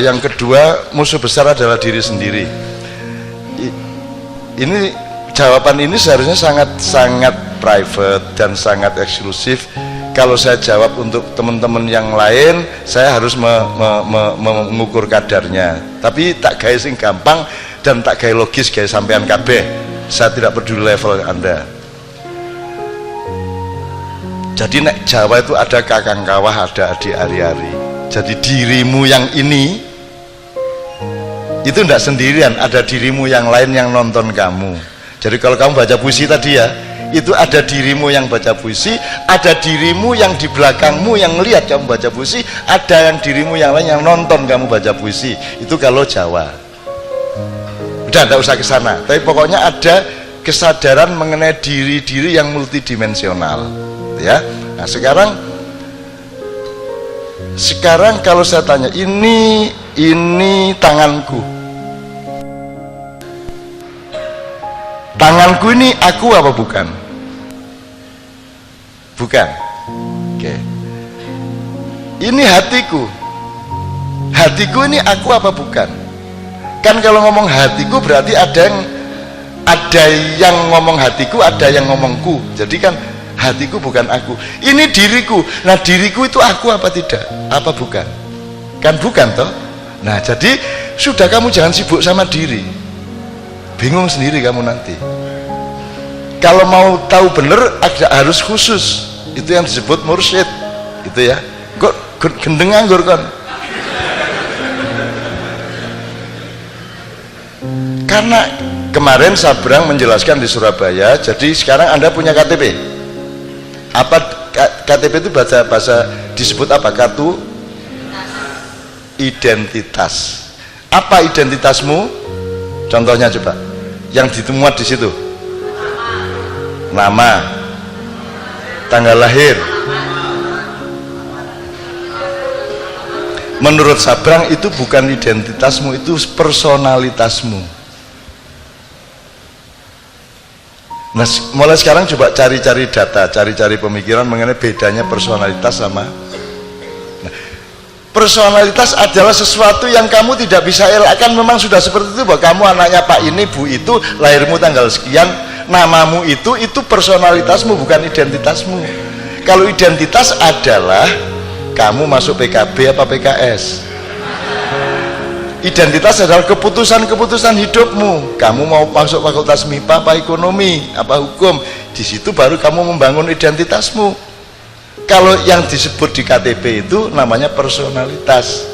Yang kedua, musuh besar adalah diri sendiri. Ini jawaban ini seharusnya sangat private dan sangat eksklusif. Kalau saya jawab untuk teman-teman yang lain, saya harus mengukur kadarnya. Tapi tak gaya sing gampang dan tak gaya logis gaya sampean kabeh. Saya tidak peduli level Anda. Jadi nek Jawa itu ada kakang kawah, ada adik ari-ari. Jadi dirimu yang ini itu tidak sendirian, ada dirimu yang lain yang nonton kamu. Jadi kalau kamu baca puisi tadi ya, itu ada dirimu yang baca puisi, ada dirimu yang di belakangmu yang lihat kamu baca puisi, ada yang dirimu yang lain yang nonton kamu baca puisi. Itu kalau Jawa. Udah tidak usah ke sana. Tapi pokoknya ada kesadaran mengenai diri-diri yang multidimensional, ya. Nah sekarang kalau saya tanya, ini tanganku. Tanganku ini aku apa bukan? Bukan. Oke. Ini hatiku. Hatiku ini aku apa bukan? Kan kalau ngomong hatiku berarti ada yang ngomong hatiku, ada yang ngomongku. Jadi kan hatiku bukan aku. Ini diriku. Nah, diriku itu aku apa tidak? Apa bukan? Kan bukan toh? Nah, jadi sudah, kamu jangan sibuk sama diri. Bingung sendiri kamu nanti. Kalau mau tahu bener harus khusus. Itu yang disebut mursyid. Itu ya. Kok gendeng nganggur kan? Karena kemarin Sabrang menjelaskan di Surabaya. Jadi sekarang Anda punya KTP. Apa KTP itu bahasa disebut apa? Kartu identitas. Apa identitasmu? Contohnya coba, yang ditemuat di situ. Nama, tanggal lahir. Menurut Sabrang itu bukan identitasmu, itu personalitasmu. Nah, mulai sekarang coba cari-cari data, cari-cari pemikiran mengenai bedanya personalitas sama. Personalitas adalah sesuatu yang kamu tidak bisa elakkan. Memang sudah seperti itu, bahwa kamu anaknya Pak ini, Bu itu, lahirmu tanggal sekian, namamu itu personalitasmu, bukan identitasmu. Kalau identitas adalah kamu masuk PKB apa PKS. Identitas adalah keputusan-keputusan hidupmu. Kamu mau masuk fakultas MIPA apa ekonomi apa hukum. Di situ baru kamu membangun identitasmu. Kalau yang disebut di KTP itu namanya personalitas.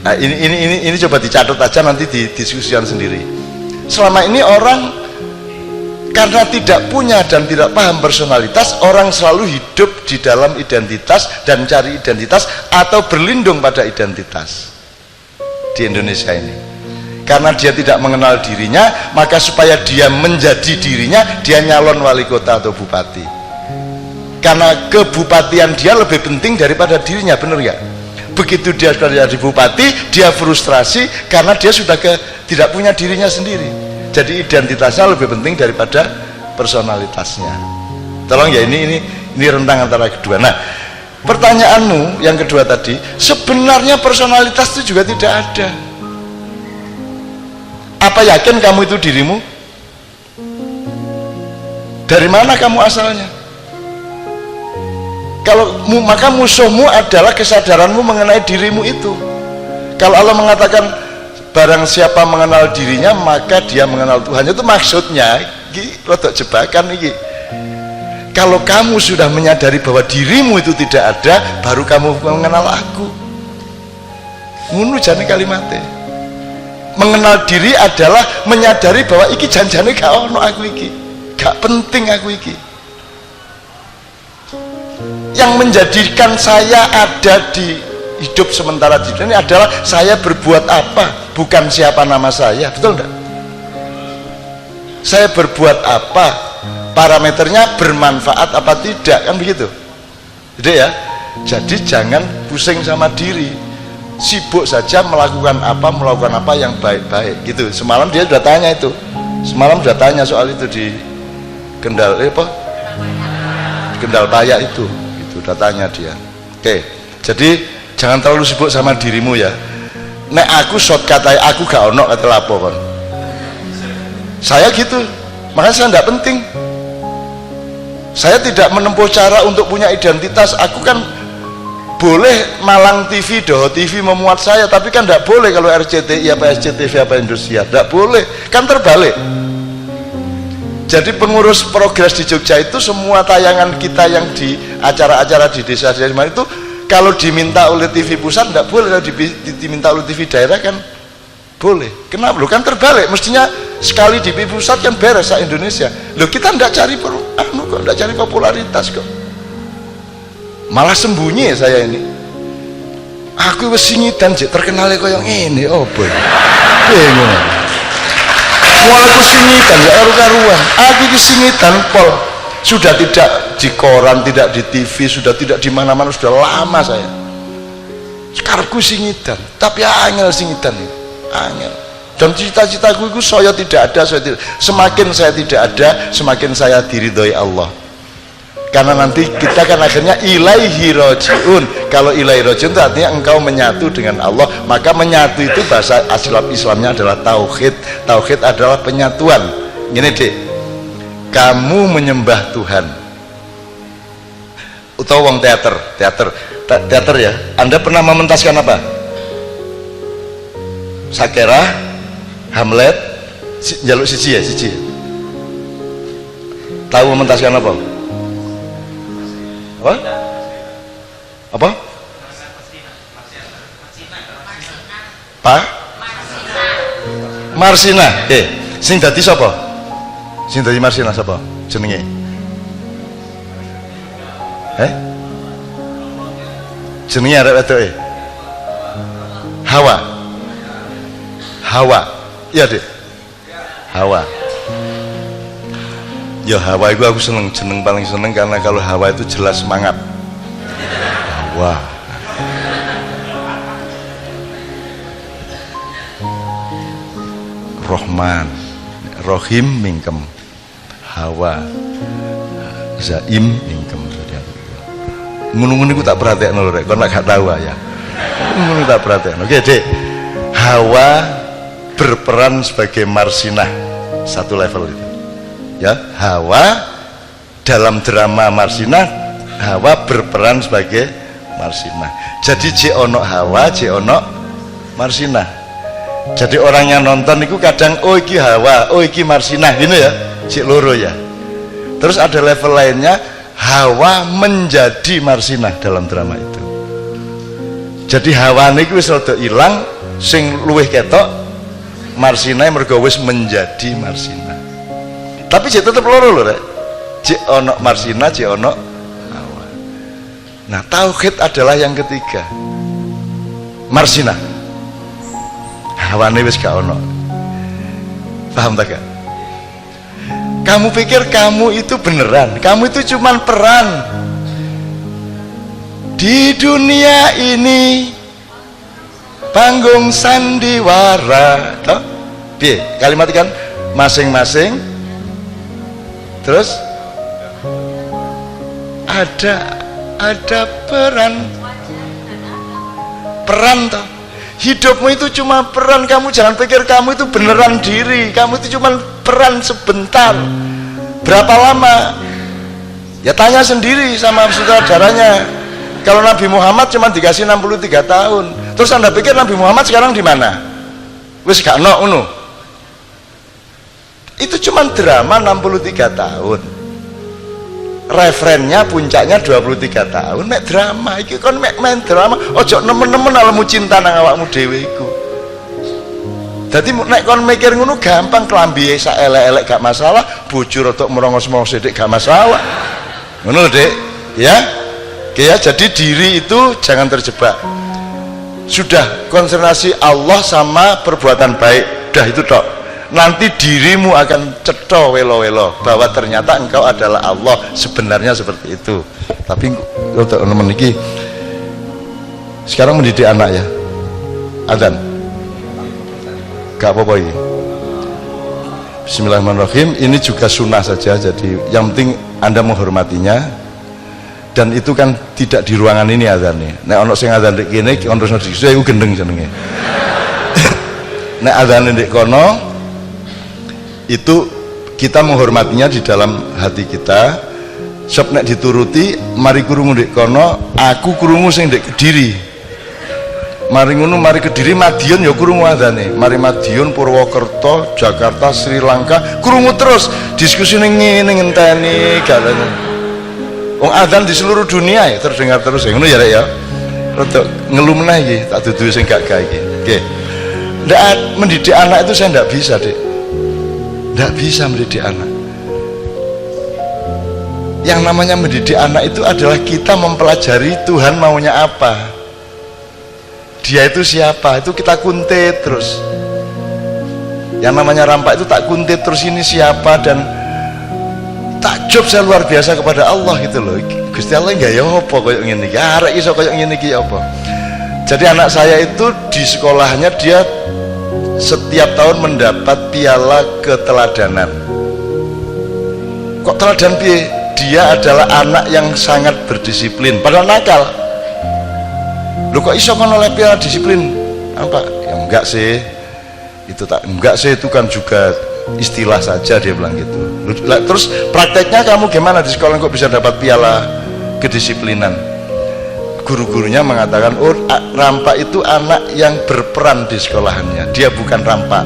Nah, ini coba dicatat aja, nanti didiskusikan sendiri. Selama ini orang karena tidak punya dan tidak paham personalitas, orang selalu hidup di dalam identitas dan cari identitas atau berlindung pada identitas di Indonesia ini. Karena dia tidak mengenal dirinya, maka supaya dia menjadi dirinya, dia nyalon wali kota atau bupati. Karena kebupatian dia lebih penting daripada dirinya, benar nggak? Begitu dia sudah jadi bupati, dia frustrasi karena dia sudah tidak punya dirinya sendiri. Jadi identitasnya lebih penting daripada personalitasnya. Tolong ya, ini rentang antara kedua. Nah, pertanyaanmu yang kedua tadi, sebenarnya personalitas itu juga tidak ada. Apa yakin kamu itu dirimu? Dari mana kamu asalnya? Kalau maka musuhmu adalah kesadaranmu mengenai dirimu itu. Kalau Allah mengatakan barang siapa mengenal dirinya maka dia mengenal Tuhan, itu maksudnya iki rodok jebakan iki. Kalau kamu sudah menyadari bahwa dirimu itu tidak ada, baru kamu mengenal aku. Ngono jane kalimatnya. Mengenal diri adalah menyadari bahwa iki janjane gak ono aku iki. Gak penting aku iki. Yang menjadikan saya ada di hidup sementara di dunia ini adalah saya berbuat apa, bukan siapa nama saya. Betul enggak? Saya berbuat apa, parameternya bermanfaat apa tidak, kan begitu. Jadi ya, jadi jangan pusing sama diri, sibuk saja melakukan apa yang baik-baik gitu. Semalam dia sudah tanya itu, semalam sudah tanya soal itu di Kendal Kendal Payak itu. Sudah tanya dia. Oke, jadi jangan terlalu sibuk sama dirimu ya. Nek aku shortcut aja, aku gak ono kata lapo kon. Saya gitu, makanya saya tidak penting. Saya tidak menempuh cara untuk punya identitas. Aku kan boleh Malang TV, Doho TV memuat saya, tapi kan tidak boleh kalau RCTI apa SCTV apa Indosiar, tidak boleh, kan terbalik. Jadi pengurus progres di Jogja itu semua tayangan kita yang di acara-acara di desa-desa itu kalau diminta oleh TV pusat tidak boleh, kalau diminta oleh TV daerah kan boleh. Kenapa? Loh kan terbalik, mestinya sekali di TV pusat kan beres Indonesia. Loh kita tidak cari kok, tidak cari popularitas kok, malah sembunyi saya ini. Aku wis singidan jek terkenal kaya ngene, oh boy. Bingung. Wah aku singidan gak karu-karuan. Aku iki singidan pol. Sudah tidak di koran, tidak di TV, sudah tidak di mana-mana, sudah lama saya. Sekarang aku singidan, tapi angel singidan itu, angel. Dan cita-citaku itu saya tidak ada, semakin saya tidak ada, semakin saya diridhoi Allah. Karena nanti kita kan akhirnya ilaihi rojiun. Kalau ilaihi rojiun itu artinya engkau menyatu dengan Allah. Maka menyatu itu bahasa Islamnya adalah tauhid. Tauhid adalah penyatuan. Gini dek, kamu menyembah Tuhan. Utawa wong teater ya. Anda pernah mementaskan apa? Sakera, Hamlet, jaluk siji ya, siji. Tahu mementaskan apa? Apa? Pak? Marsina. Sing dadi sapa? Sing dadi Marsina sapa? Jenenge? Jenenge arek wedoke? Hawa. Hawa. Iya, Dek. Hawa. Ya Hawa itu aku seneng, jeneng paling seneng karena kalau Hawa itu jelas semangat. Hawa. Rohman, Rohim mingkem, Hawa, Zaim mingkem. Ngono-ngono iku tak perhatekno lho rek, kon gak tahu ya. Ngono tak perhatekno. Oke, Dek. Hawa berperan sebagai Marsinah, satu level itu. Ya, Hawa dalam drama Marsinah, Hawa berperan sebagai Marsinah. Jadi jek ono Hawa, jek ono Marsinah. Jadi orang yang nonton itu kadang oh iki Hawa, oh iki Marsinah gini ya, jek loro ya. Terus ada level lainnya, Hawa menjadi Marsinah dalam drama itu. Jadi Hawa niku wis rada ilang, sing luwih ketok Marsinah mergo wis menjadi Marsinah. Tapi jek tetep loro lho rek. Jek ono Marsinah, jek ono Hawa. Nah, tauhid adalah yang ketiga. Marsinah. Hawane wis gak ono. Paham tak gak? Kamu pikir kamu itu beneran, kamu itu cuman peran di dunia ini, panggung sandiwara. Toh? Piye? Kalimat kan masing-masing. Terus ada peran toh. Hidupmu itu cuma peran, kamu jangan pikir kamu itu beneran diri, kamu itu cuma peran sebentar. Berapa lama? Ya tanya sendiri sama saudaranya. Kalau Nabi Muhammad cuma dikasih 63 tahun. Terus Anda pikir Nabi Muhammad sekarang di mana? Wis gak ono. Itu cuma drama 63 tahun. Referennya puncaknya 23 tahun. Mek drama iki kon mek main drama, ojo nemen-nemen alemu cinta nang awakmu dhewe iku. Dadi nek kon mikir ngono gampang, klambi sak elek-elek gak masalah, bojo rada merongos-merongos sithik gak masalah. Ngono lho, Dik. Ya. Oke ya, jadi diri itu jangan terjebak. Sudah konsentrasi Allah sama perbuatan baik. Udah itu tok. Nanti dirimu akan cetha welo-welo bahwa ternyata engkau adalah Allah, sebenarnya seperti itu. Tapi untuk teman-teman ini sekarang mendidik anak ya, adzan gak apa-apa ini. Bismillahirrahmanirrahim. Ini juga sunnah saja, jadi yang penting Anda menghormatinya. dan itu kan tidak di ruangan ini adzane. Nek ono sing adzan ndek kene ono sing diskusi iku gendeng jenenge. Nek adzane ndek kono itu kita menghormatinya di dalam hati kita. Sebab nek dituruti mari krungu ndek kono, aku krungu sing ndek Kediri. Mari ngono mari Kediri Madiun ya krungu adzane. Mari Madiun Purwokerto, Jakarta, Sri Lanka krungu terus diskusi ning ngene ngenteni galane. Wong adzan di seluruh dunia ya terdengar terus ya ngono ya Rek ya. Rada ngelu meneh iki tak dudu sing gak gawe iki. Oke. Ndak mendidik anak itu saya ndak bisa, Dek. Ndak bisa mendidik anak. Yang namanya mendidik anak itu adalah kita mempelajari Tuhan maunya apa. Dia itu siapa? Itu kita kuntit terus. Yang namanya rampak itu tak kuntit terus, ini siapa, dan takjub saya luar biasa kepada Allah gitu loh. Gusti Allah enggak ya apa koyo ngene iki. Arek iso koyo ngene iki ya apa. Jadi anak saya itu di sekolahnya dia setiap tahun mendapat piala keteladanan. Kok teladan piye? Dia adalah anak yang sangat berdisiplin padahal nakal. Loh kok iso kon oleh piala disiplin? Apa? Ya enggak sih. Itu tak enggak sih, itu kan juga istilah saja, dia bilang gitu. Terus prakteknya kamu gimana di sekolah kok bisa dapat piala kedisiplinan? Guru-gurunya mengatakan, oh rampak itu anak yang berperan di sekolahannya, dia bukan rampak,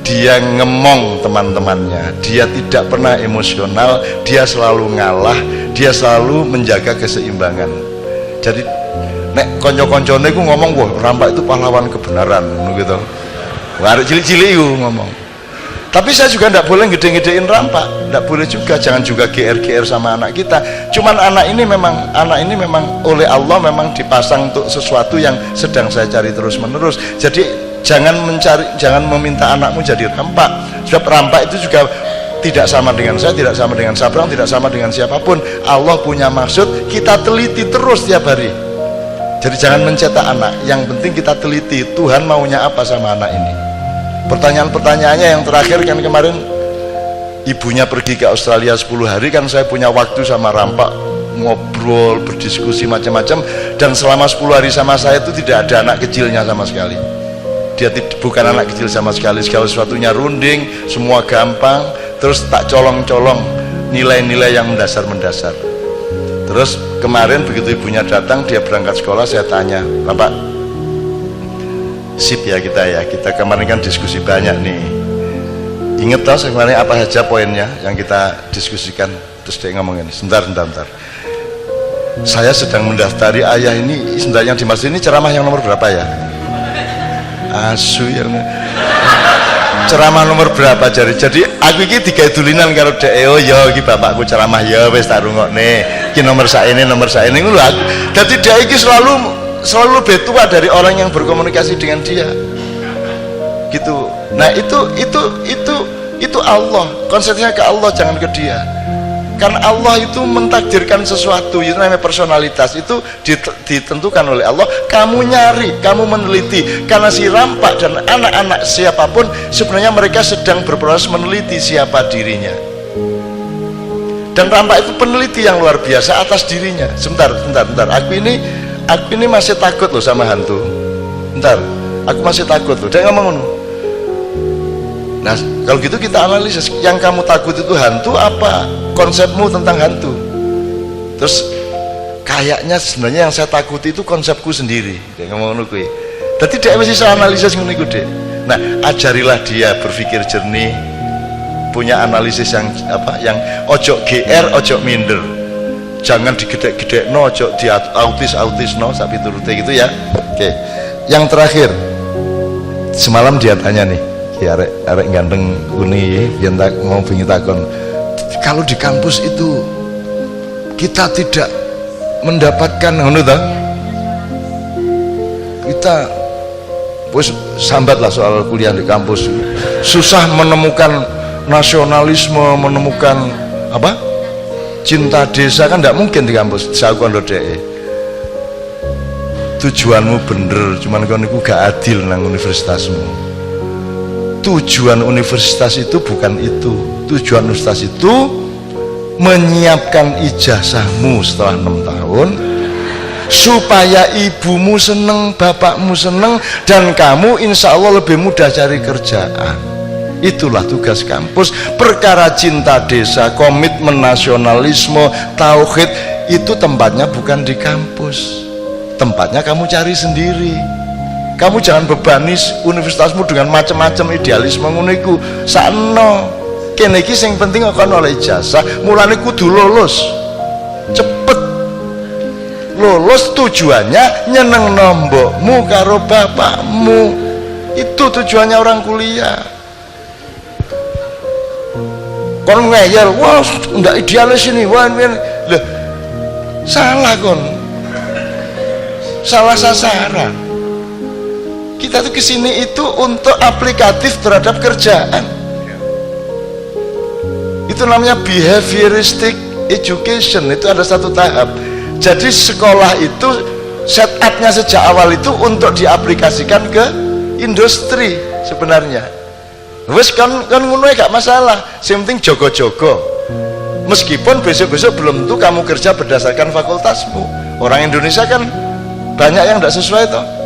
dia ngemong teman-temannya, dia tidak pernah emosional, dia selalu ngalah, dia selalu menjaga keseimbangan. Jadi nek konco-koncone ku ngomong, wah rampak itu pahlawan kebenaran gitu. Wah cilik-cilik itu ngomong. Tapi saya juga tidak boleh gede-gedein rampak, tidak boleh juga, jangan juga GR-GR sama anak kita. Cuman anak ini memang oleh Allah memang dipasang untuk sesuatu yang sedang saya cari terus-menerus. Jadi jangan meminta anakmu jadi rampak. Sebab rampak itu juga tidak sama dengan saya, tidak sama dengan Sabrang, tidak sama dengan siapapun. Allah punya maksud, kita teliti terus tiap hari. Jadi jangan mencetak anak, yang penting kita teliti Tuhan maunya apa sama anak ini. Pertanyaan-pertanyaannya yang terakhir kan kemarin ibunya pergi ke Australia 10 hari, kan saya punya waktu sama rampak ngobrol, berdiskusi macam-macam, dan selama 10 hari sama saya itu tidak ada anak kecilnya sama sekali. Dia bukan anak kecil sama sekali, segala sesuatunya runding, semua gampang, terus tak colong-colong nilai-nilai yang mendasar-mendasar. Terus kemarin begitu ibunya datang, dia berangkat sekolah, saya tanya, Bapak, sip ya kita kemarin kan diskusi banyak nih, inget tau sebenarnya apa saja poinnya yang kita diskusikan. Terus dia ngomong ini, sebentar, saya sedang mendaftar ayah ini, sebenarnya yang dimaksud ini ceramah yang nomor berapa ya? Asu yang ceramah nomor berapa jadi aku ini tiga dulinan karo dek, oh ya iki bapakku ceramah ya wis tak rungokne iki nomor saene ngono lho. Dadi dek iki selalu lebih tua dari orang yang berkomunikasi dengan dia gitu. Nah itu Allah, konsepnya ke Allah, jangan ke dia. Karena Allah itu mentakdirkan sesuatu, itu namanya personalitas, itu ditentukan oleh Allah. Kamu nyari, kamu meneliti, karena si rampak dan anak-anak siapapun sebenarnya mereka sedang berproses meneliti siapa dirinya. Dan rampak itu peneliti yang luar biasa atas dirinya. Sebentar, aku ini masih takut loh sama hantu. Bentar, aku masih takut loh. Dia ngomong ngono. Nah, kalau gitu kita analisis, yang kamu takut itu hantu apa konsepmu tentang hantu? Terus kayaknya sebenarnya yang saya takuti itu konsepku sendiri. Dia ngomong ngono kuwi. Dadi dia mesti saya analisis ngono iku, Dek. Nah, ajarilah dia berpikir jernih, punya analisis yang ojo GR, ojo minder. Jangan digedek-gedekno, ojo di autis-autisno sapi turute gitu ya. Oke. Yang terakhir, semalam dia tanya nih, ya arek ganteng uni yen tak mau bingi takon, kalau di kampus itu kita tidak mendapatkan ngono ta, kita wis sambat lah soal kuliah di kampus, susah menemukan nasionalisme, menemukan apa cinta desa, kan tidak mungkin di kampus. Saya kondo dek, tujuanmu bener, cuman kau niku gak adil nang universitasmu. Tujuan universitas itu bukan itu. Tujuan universitas itu menyiapkan ijazahmu setelah 6 tahun supaya ibumu seneng, bapakmu seneng, dan kamu insya Allah lebih mudah cari kerjaan. Itulah tugas kampus. Perkara cinta desa, komitmen nasionalisme, tauhid, itu tempatnya bukan di kampus, tempatnya kamu cari sendiri. Kamu jangan bebani universitasmu dengan macam-macam idealisme ngono. Sakno kene iki sing penting kok oleh ijazah, mulane kudu lulus cepet. Lulus tujuannya nyeneng nombokmu karo bapakmu, itu tujuannya orang kuliah. Kon ngeyel, wah ndak idealis ini, wah loh, salah kon, salah sasaran. Kita tuh kesini itu untuk aplikatif terhadap kerjaan. Itu namanya behavioristic education. Itu ada satu tahap. Jadi sekolah itu setupnya sejak awal itu untuk diaplikasikan ke industri sebenarnya. Wes kan ngono gak masalah. Yang penting jogo-jogo. Meskipun besok-besok belum tentu kamu kerja berdasarkan fakultasmu. Orang Indonesia kan banyak yang tidak sesuai toh.